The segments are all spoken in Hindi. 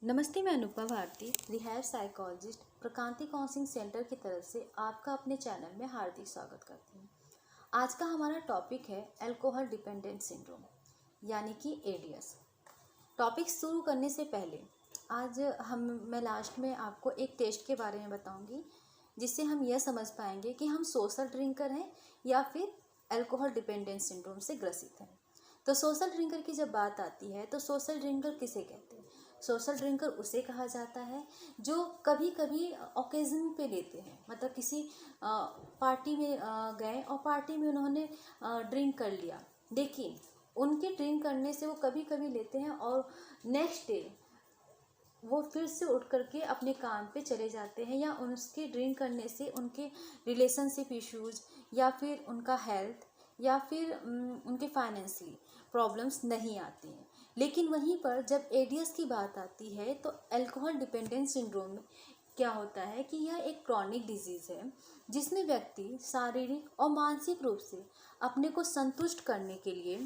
नमस्ते, मैं Anupama Bharti, rehab psychologist Prakanti counselling centre की तरफ से आपका अपने चैनल में हार्दिक स्वागत करती हूँ। आज का हमारा टॉपिक है अल्कोहल डिपेंडेंट सिंड्रोम यानी कि एडीएस। टॉपिक शुरू करने से पहले आज मैं लास्ट में आपको एक टेस्ट के बारे में बताऊंगी, जिससे हम यह समझ पाएंगे कि हम सोशल ड्रिंकर हैं या फिर अल्कोहल डिपेंडेंट सिंड्रोम से ग्रसित हैं। तो सोशल ड्रिंकर की जब बात आती है तो सोशल ड्रिंकर किसे कहते हैं? सोशल ड्रिंकर उसे कहा जाता है जो कभी कभी ओकेजन पे लेते हैं, मतलब किसी पार्टी में गए और पार्टी में उन्होंने ड्रिंक कर लिया, लेकिन उनके ड्रिंक करने से वो कभी कभी लेते हैं और नेक्स्ट डे वो फिर से उठ करके अपने काम पे चले जाते हैं, या उसके ड्रिंक करने से उनके रिलेशनशिप इश्यूज या फिर उनका हेल्थ या फिर उनके फाइनेंशियली प्रॉब्लम्स नहीं आती हैं। लेकिन वहीं पर जब एडीएस की बात आती है तो अल्कोहल डिपेंडेंट सिंड्रोम में क्या होता है कि यह एक क्रॉनिक डिजीज़ है जिसमें व्यक्ति शारीरिक और मानसिक रूप से अपने को संतुष्ट करने के लिए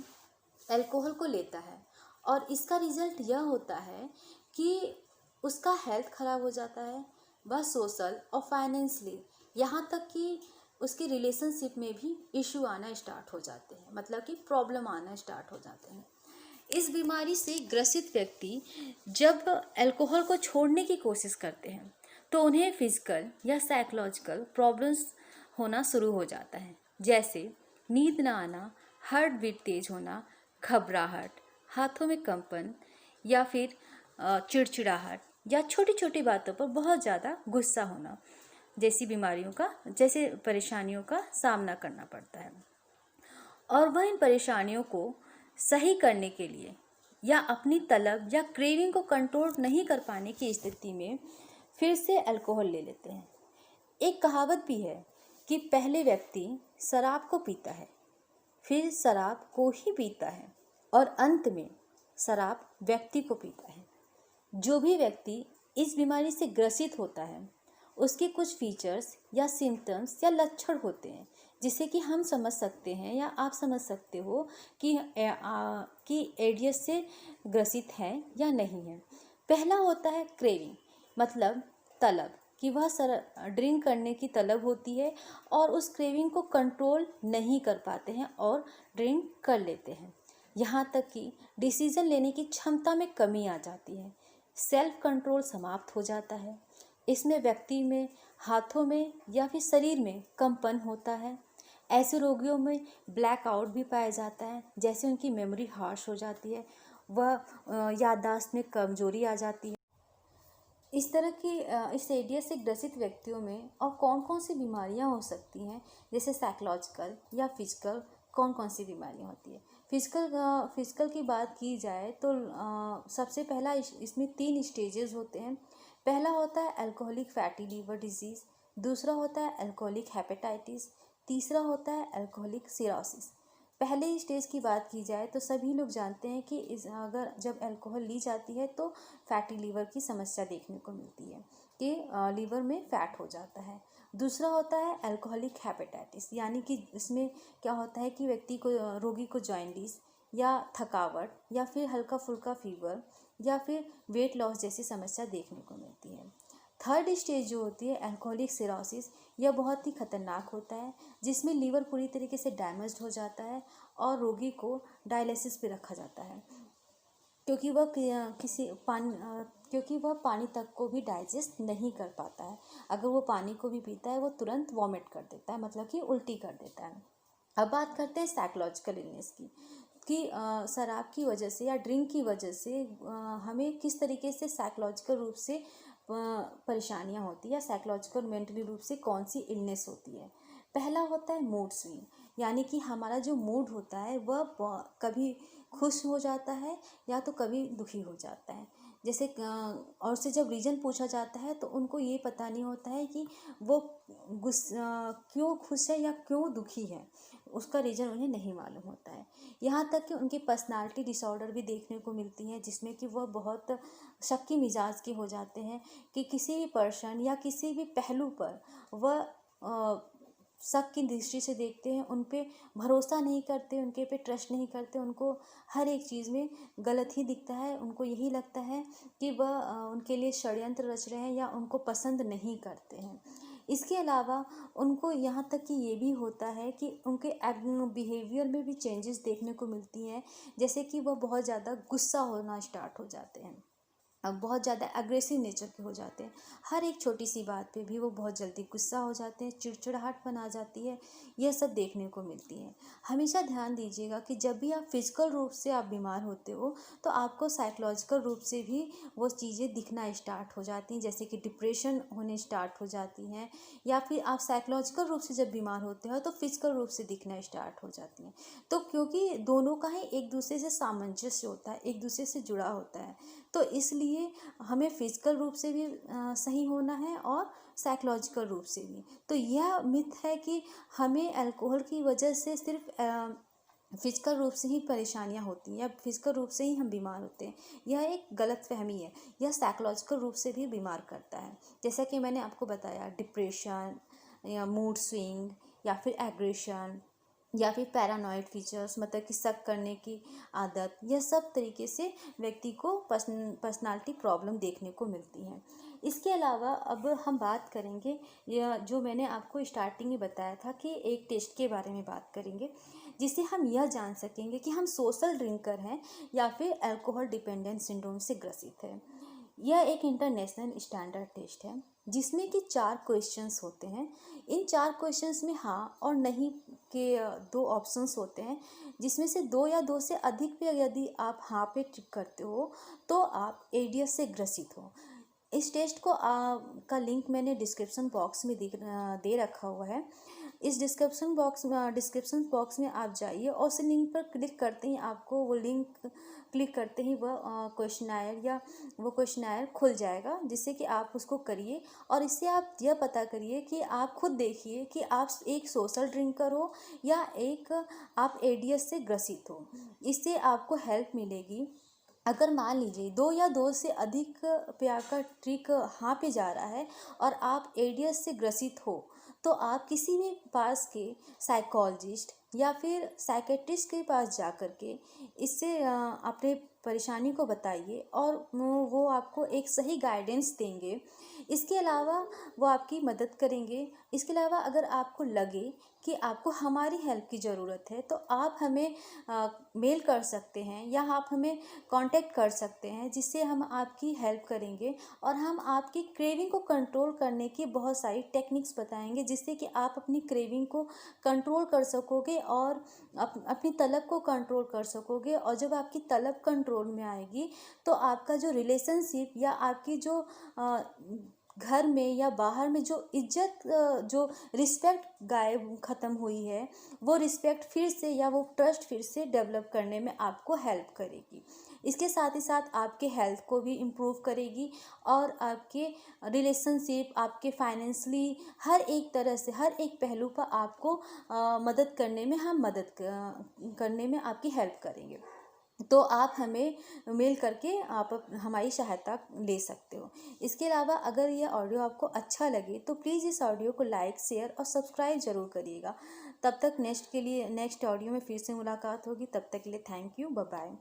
अल्कोहल को लेता है, और इसका रिजल्ट यह होता है कि उसका हेल्थ ख़राब हो जाता है, वह सोशल और फाइनेंशियली, यहाँ तक कि उसके रिलेशनशिप में भी इशू आना स्टार्ट हो जाते हैं, मतलब कि प्रॉब्लम आना स्टार्ट हो जाते हैं। इस बीमारी से ग्रसित व्यक्ति जब अल्कोहल को छोड़ने की कोशिश करते हैं तो उन्हें फिजिकल या साइकोलॉजिकल प्रॉब्लम्स होना शुरू हो जाता है, जैसे नींद ना आना, हार्ट बीट तेज होना, घबराहट, हाथों में कंपन या फिर चिड़चिड़ाहट, या छोटी छोटी बातों पर बहुत ज़्यादा गुस्सा होना जैसे परेशानियों का सामना करना पड़ता है। और वह इन परेशानियों को सही करने के लिए या अपनी तलब या क्रेविंग को कंट्रोल नहीं कर पाने की स्थिति में फिर से अल्कोहल ले लेते हैं। एक कहावत भी है कि पहले व्यक्ति शराब को पीता है, फिर शराब को ही पीता है, और अंत में शराब व्यक्ति को पीता है। जो भी व्यक्ति इस बीमारी से ग्रसित होता है उसके कुछ फीचर्स या सिम्टम्स या लक्षण होते हैं जिससे कि हम समझ सकते हैं या आप समझ सकते हो कि एडीएस से ग्रसित है या नहीं है। पहला होता है क्रेविंग, मतलब तलब, कि वह ड्रिंक करने की तलब होती है और उस क्रेविंग को कंट्रोल नहीं कर पाते हैं और ड्रिंक कर लेते हैं। यहाँ तक कि डिसीजन लेने की क्षमता में कमी आ जाती है, सेल्फ कंट्रोल समाप्त हो जाता है। इसमें व्यक्ति में हाथों में या फिर शरीर में कंपन होता है। ऐसे रोगियों में ब्लैकआउट भी पाया जाता है, जैसे उनकी मेमोरी हार्श हो जाती है, वह याददाश्त में कमजोरी आ जाती है। इस तरह की इस एडीएस से ग्रसित व्यक्तियों में और कौन कौन सी बीमारियां हो सकती हैं, जैसे साइकोलॉजिकल या फिजिकल, कौन कौन सी बीमारियां होती है। फिजिकल की बात की जाए तो सबसे पहला इसमें 3 स्टेजेस होते हैं। पहला होता है अल्कोहलिक फैटी लीवर डिजीज़, दूसरा होता है अल्कोहलिक हेपेटाइटिस, तीसरा होता है अल्कोहलिक सिरोसिस। पहले स्टेज की बात की जाए तो सभी लोग जानते हैं कि अगर जब अल्कोहल ली जाती है तो फैटी लीवर की समस्या देखने को मिलती है कि लीवर में फैट हो जाता है। दूसरा होता है अल्कोहलिक हेपेटाइटिस, यानी कि इसमें क्या होता है कि रोगी को जॉइंडिस या थकावट या फिर हल्का फुल्का फीवर या फिर वेट लॉस जैसी समस्या देखने को मिलती है। थर्ड स्टेज जो होती है अल्कोहलिक सिरोसिस, यह बहुत ही खतरनाक होता है, जिसमें लीवर पूरी तरीके से डैमेज्ड हो जाता है और रोगी को डायलिसिस पे रखा जाता है, क्योंकि वह पानी तक को भी डाइजेस्ट नहीं कर पाता है। अगर वो पानी को भी पीता है वो तुरंत वॉमिट कर देता है, मतलब कि उल्टी कर देता है। अब बात करते हैं साइकोलॉजिकल इलनेस की, कि शराब की वजह से या ड्रिंक की वजह से हमें किस तरीके से साइकोलॉजिकल रूप से परेशानियां होती है, या साइकोलॉजिकल मेंटली रूप से कौन सी इलनेस होती है। पहला होता है मूड स्विंग, यानी कि हमारा जो मूड होता है वह कभी खुश हो जाता है या तो कभी दुखी हो जाता है। जैसे और से जब रीज़न पूछा जाता है तो उनको ये पता नहीं होता है कि वो क्यों खुश है या क्यों दुखी है, उसका रीज़न उन्हें नहीं मालूम होता है। यहाँ तक कि उनकी पर्सनालिटी डिसऑर्डर भी देखने को मिलती है, जिसमें कि वह बहुत शक्की मिजाज के हो जाते हैं कि किसी भी पर्सन या किसी भी पहलू पर वह शक की दृष्टि से देखते हैं, उन पे भरोसा नहीं करते, उनके पे ट्रस्ट नहीं करते, उनको हर एक चीज़ में गलत ही दिखता है, उनको यही लगता है कि वह उनके लिए षड्यंत्र रच रहे हैं या उनको पसंद नहीं करते हैं। इसके अलावा उनको यहाँ तक कि ये भी होता है कि उनके बिहेवियर में भी चेंजेस देखने को मिलती हैं, जैसे कि वह बहुत ज़्यादा गुस्सा होना स्टार्ट हो जाते हैं, अब बहुत ज़्यादा एग्रेसिव नेचर के हो जाते हैं। हर एक छोटी सी बात पे भी वो बहुत जल्दी गुस्सा हो जाते हैं, चिड़चिड़ाहटपन आ जाती है, यह सब देखने को मिलती है। हमेशा ध्यान दीजिएगा कि जब भी आप फिजिकल रूप से आप बीमार होते हो तो आपको साइकोलॉजिकल रूप से भी वो चीज़ें दिखना स्टार्ट हो जाती हैं, जैसे कि डिप्रेशन होने स्टार्ट हो जाती हैं, या फिर आप साइकोलॉजिकल रूप से जब बीमार होते हो तो फिजिकल रूप से दिखना स्टार्ट हो जाती हैं। तो क्योंकि दोनों का ही एक दूसरे से सामंजस्य होता है, एक दूसरे से जुड़ा होता है, तो इसलिए हमें फिजिकल रूप से भी सही होना है और साइकोलॉजिकल रूप से भी। तो यह मिथ है कि हमें अल्कोहल की वजह से सिर्फ फिजिकल रूप से ही परेशानियां होती हैं या फिजिकल रूप से ही हम बीमार होते हैं, यह एक गलत फहमी है। यह साइकोलॉजिकल रूप से भी बीमार करता है, जैसा कि मैंने आपको बताया, डिप्रेशन या मूड स्विंग या फिर एग्रेशन या फिर पैरानॉइड फीचर्स, मतलब कि शक करने की आदत, यह सब तरीके से व्यक्ति को पर्सनालिटी प्रॉब्लम देखने को मिलती है। इसके अलावा अब हम बात करेंगे, यह जो मैंने आपको स्टार्टिंग में बताया था कि एक टेस्ट के बारे में बात करेंगे, जिससे हम यह जान सकेंगे कि हम सोशल ड्रिंकर हैं या फिर अल्कोहल डिपेंडेंट सिंड्रोम से ग्रसित है। यह एक इंटरनेशनल स्टैंडर्ड टेस्ट है जिसमें कि 4 क्वेश्चंस होते हैं। इन 4 क्वेश्चंस में हाँ और नहीं के 2 ऑप्शंस होते हैं, जिसमें से 2 या 2 से अधिक पे यदि आप हाँ पे टिक करते हो तो आप एडीएस से ग्रसित हो। इस टेस्ट को का लिंक मैंने डिस्क्रिप्शन बॉक्स में दे रखा हुआ है। इस डिस्क्रिप्शन बॉक्स में आप जाइए और उस लिंक पर क्लिक करते ही आपको वो लिंक क्लिक करते ही वह क्वेश्चनायर खुल जाएगा, जिससे कि आप उसको करिए और इससे आप यह पता करिए कि आप खुद देखिए कि आप एक सोशल ड्रिंकर हो या एक आप एडीएस से ग्रसित हो। इससे आपको हेल्प मिलेगी। अगर मान लीजिए 2 या 2 से अधिक पे आपका ट्रिक हाँ पे जा रहा है और आप एडीएस से ग्रसित हो, तो आप किसी भी पास के साइकोलॉजिस्ट या फिर साइकेट्रिस्ट के पास जा कर के इससे अपने परेशानी को बताइए और वो आपको एक सही गाइडेंस देंगे। इसके अलावा वो आपकी मदद करेंगे। इसके अलावा अगर आपको लगे कि आपको हमारी हेल्प की ज़रूरत है तो आप हमें मेल कर सकते हैं या आप हमें कांटेक्ट कर सकते हैं, जिससे हम आपकी हेल्प करेंगे और हम आपकी क्रेविंग को कंट्रोल करने की बहुत सारी टेक्निक्स बताएंगे, जिससे कि आप अपनी क्रेविंग को कंट्रोल कर सकोगे और अपनी तलब को कंट्रोल कर सकोगे। और जब आपकी तलब कंट्रोल में आएगी तो आपका जो रिलेशनशिप या आपकी जो घर में या बाहर में जो इज्जत, जो रिस्पेक्ट गायब ख़त्म हुई है, वो रिस्पेक्ट फिर से या वो ट्रस्ट फिर से डेवलप करने में आपको हेल्प करेगी। इसके साथ ही साथ आपके हेल्थ को भी इम्प्रूव करेगी और आपके रिलेशनशिप, आपके फाइनेंशियली हर एक तरह से, हर एक पहलू पर आपको मदद करने में करने में आपकी हेल्प करेंगे। तो आप हमें मेल करके आप हमारी सहायता ले सकते हो। इसके अलावा अगर यह ऑडियो आपको अच्छा लगे तो प्लीज़ इस ऑडियो को लाइक, शेयर और सब्सक्राइब ज़रूर करिएगा। तब तक नेक्स्ट ऑडियो में फिर से मुलाकात होगी। तब तक के लिए थैंक यू, बाय बाय।